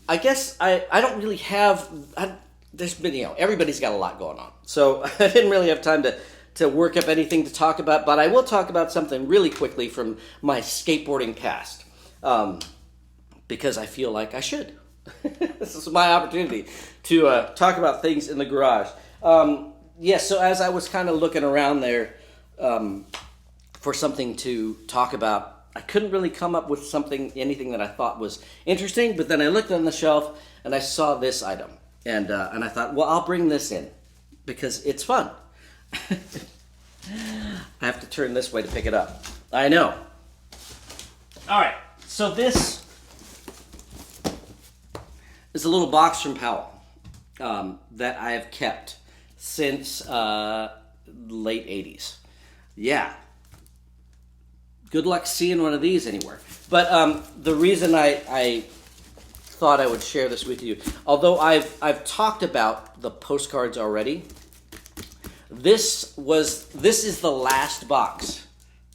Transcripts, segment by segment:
I guess I don't really have. There's been, everybody's got a lot going on, so I didn't really have time to work up anything to talk about. But I will talk about something really quickly from my skateboarding past, because I feel like I should. This is my opportunity to talk about things in the garage. So as I was kind of looking around there for something to talk about, I couldn't really come up with anything that I thought was interesting. But then I looked on the shelf and I saw this item, and I thought, well, I'll bring this in because it's fun. I have to turn this way to pick it up. I know. All right, so this is a little box from Powell that I have kept since late 80s. Yeah. Good luck seeing one of these anywhere. But the reason I thought I would share this with you, although I've talked about the postcards already, this is the last box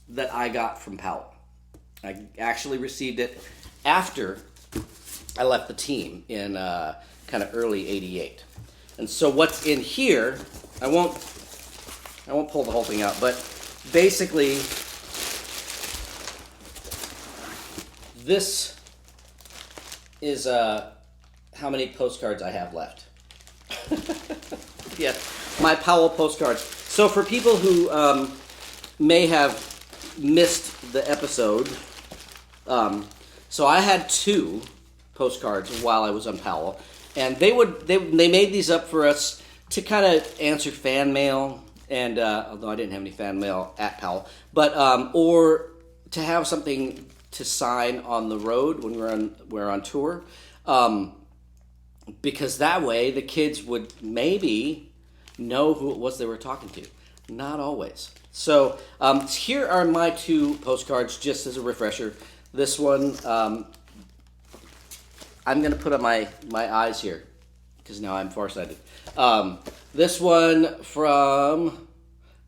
that I got from Powell. I actually received it after I left the team in kind of early '88. And so what's in here, I won't pull the whole thing out, but basically this is how many postcards I have left. Yeah, my Powell postcards. So for people who may have missed the episode, so I had 2 postcards while I was on Powell, and they made these up for us to kind of answer fan mail, and although I didn't have any fan mail at Powell, but or to have something to sign on the road when we're on tour, because that way the kids would maybe know who it was they were talking to. Not always. So here are my 2 postcards, just as a refresher. This one, I'm going to put on my eyes here, because now I'm farsighted. This one from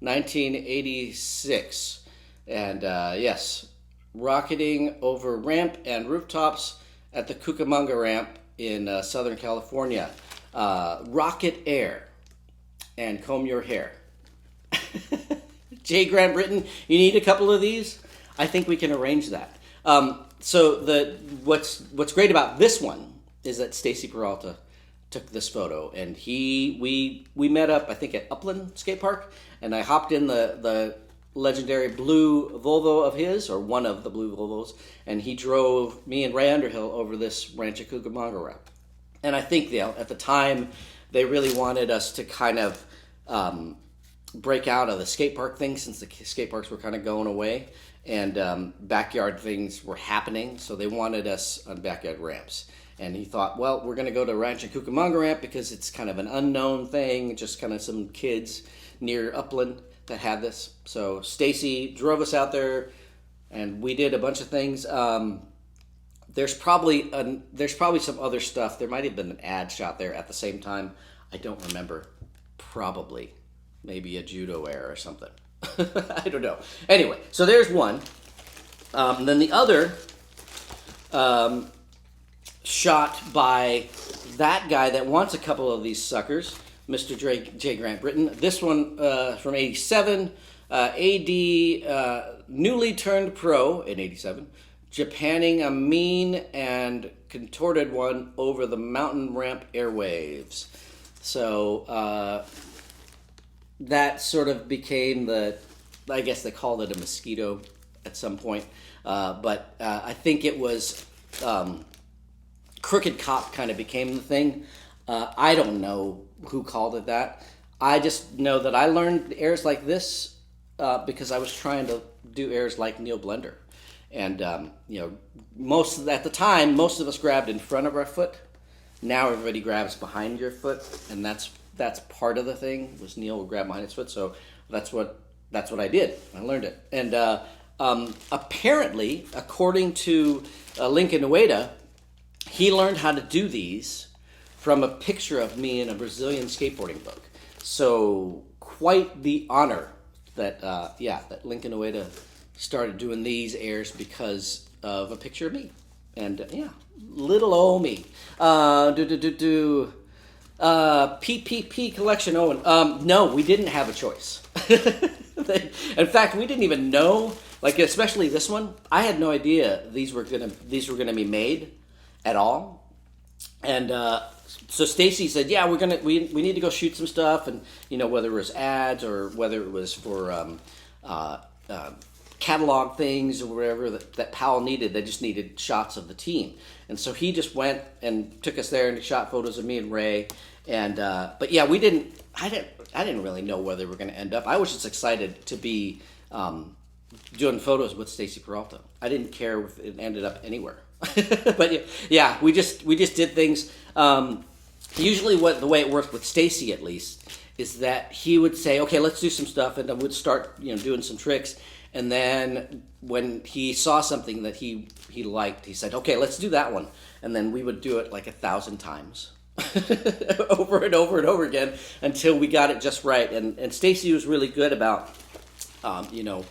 1986, and yes, rocketing over ramp and rooftops at the Cucamonga ramp in Southern California. Rocket Air and comb your hair. J. Grant Britton, you need a couple of these? I think we can arrange that. So what's great about this one is that Stacy Peralta took this photo, and we met up, I think, at Upland Skate Park, and I hopped in the legendary blue Volvo of his, or one of the blue Volvos, and he drove me and Ray Underhill over this Rancho Cucamonga route. And I think, at the time, they really wanted us to kind of break out of the skate park thing, since the skate parks were kind of going away, and backyard things were happening, so they wanted us on backyard ramps. And he thought, well, we're going to go to Rancho Cucamonga ramp because it's kind of an unknown thing, just kind of some kids near Upland that had this. So Stacy drove us out there, and we did a bunch of things. There's probably some other stuff. There might have been an ad shot there at the same time. I don't remember. Probably. Maybe a judo air or something. I don't know. Anyway, so there's one. Then the other, shot by that guy that wants a couple of these suckers, Mr. J. Grant Britton. This one from 87, AD, newly turned pro in 87, Japanning a mean and contorted one over the mountain ramp airwaves. So that sort of became I guess they called it a mosquito at some point, but I think it was Crooked Cop kind of became the thing. I don't know who called it that. I just know that I learned airs like this because I was trying to do airs like Neil Blender. And, at the time, most of us grabbed in front of our foot. Now everybody grabs behind your foot, and that's part of the thing, was Neil would grab behind his foot. So that's what I did. I learned it. And apparently, according to Lincoln Ueda, he learned how to do these from a picture of me in a Brazilian skateboarding book. So quite the honor that Lincoln Ueda started doing these airs because of a picture of me. yeah, little old me. PPP collection, Owen. No, we didn't have a choice. In fact, we didn't even know, like especially this one. I had no idea these were gonna be made at all. And so Stacy said, "Yeah, we need to go shoot some stuff, and whether it was ads or whether it was for catalog things or whatever that Powell needed. They just needed shots of the team." And so he just went and took us there and shot photos of me and Ray. And but yeah, I didn't really know where they were going to end up. I was just excited to be doing photos with Stacy Peralta. I didn't care if it ended up anywhere. But yeah, we just did things. Usually, the way it worked with Stacy, at least, is that he would say, "Okay, let's do some stuff," and I would start doing some tricks. And then when he saw something that he liked, he said, "Okay, let's do that one." And then we would do it like 1,000 times. Over and over and over again until we got it just right. And Stacy was really good about, you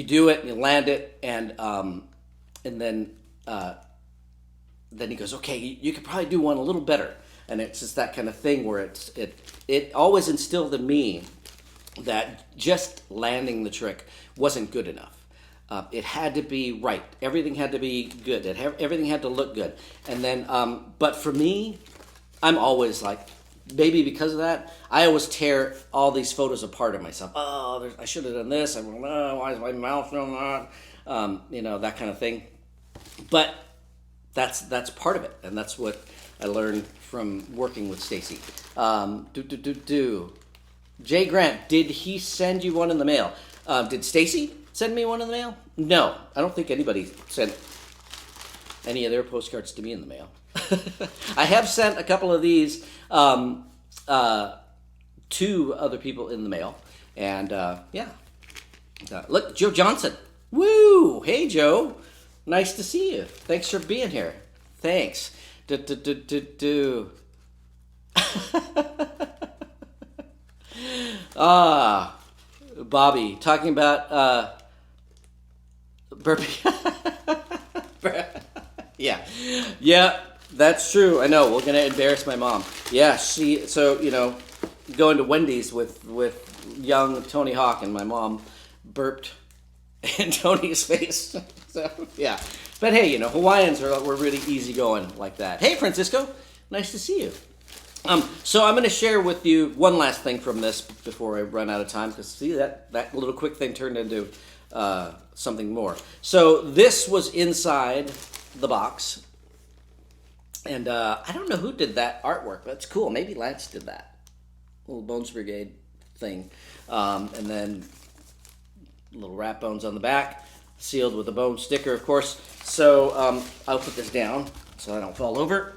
do it, you land it, and then he goes, "Okay, you could probably do one a little better." And it's just that kind of thing where it always instilled in me that just landing the trick wasn't good enough. It had to be right. Everything had to be good. Everything had to look good. And then, but for me, I'm always like, maybe because of that, I always tear all these photos apart of myself. Oh, I should have done this. I'm like, oh, why is my mouth doing that? That kind of thing. But that's part of it, and that's what I learned from working with Stacy. Jay Grant, did he send you one in the mail? Did Stacy send me one in the mail? No, I don't think anybody sent any of their postcards to me in the mail. I have sent a couple of these to other people in the mail, and yeah. Look, Joe Johnson. Woo! Hey, Joe. Nice to see you. Thanks for being here. Thanks. Bobby, talking about burpee. Yeah, that's true. I know. We're gonna embarrass my mom. Yeah, going to Wendy's with young Tony Hawk, and my mom burped in Tony's face. So yeah, but hey, Hawaiians we're really easygoing like that. Hey, Francisco, nice to see you. So I'm going to share with you one last thing from this before I run out of time, because see that little quick thing turned into something more. So this was inside the box, and I don't know who did that artwork, but it's cool. Maybe Lance did that little Bones Brigade thing, and then little rat bones on the back, sealed with a bone sticker, of course. So I'll put this down so I don't fall over.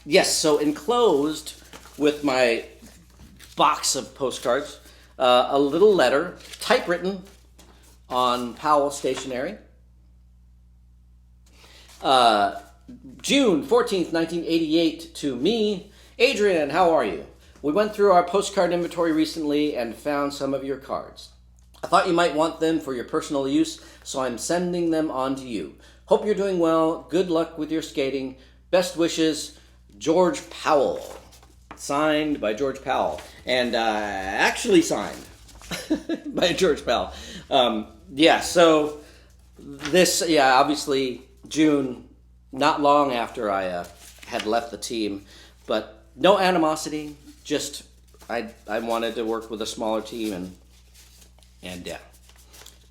Yes, so enclosed with my box of postcards, a little letter, typewritten on Powell stationery. June 14th, 1988, to me, Adrian, how are you? We went through our postcard inventory recently and found some of your cards. I thought you might want them for your personal use, so I'm sending them on to you. Hope you're doing well. Good luck with your skating. Best wishes, George Powell. Signed by George Powell. And actually signed by George Powell. So this, obviously June, not long after I had left the team, but no animosity, just I wanted to work with a smaller team, and yeah.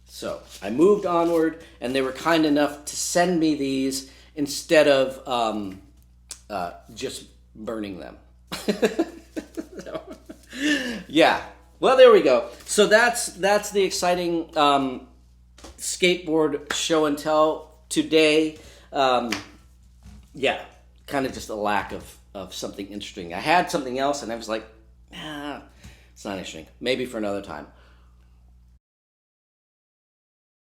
So I moved onward, and they were kind enough to send me these instead of just burning them. Yeah. Well, there we go. So that's the exciting skateboard show and tell today. Kind of just a lack of something interesting. I had something else, and I was like, it's not interesting. Maybe for another time.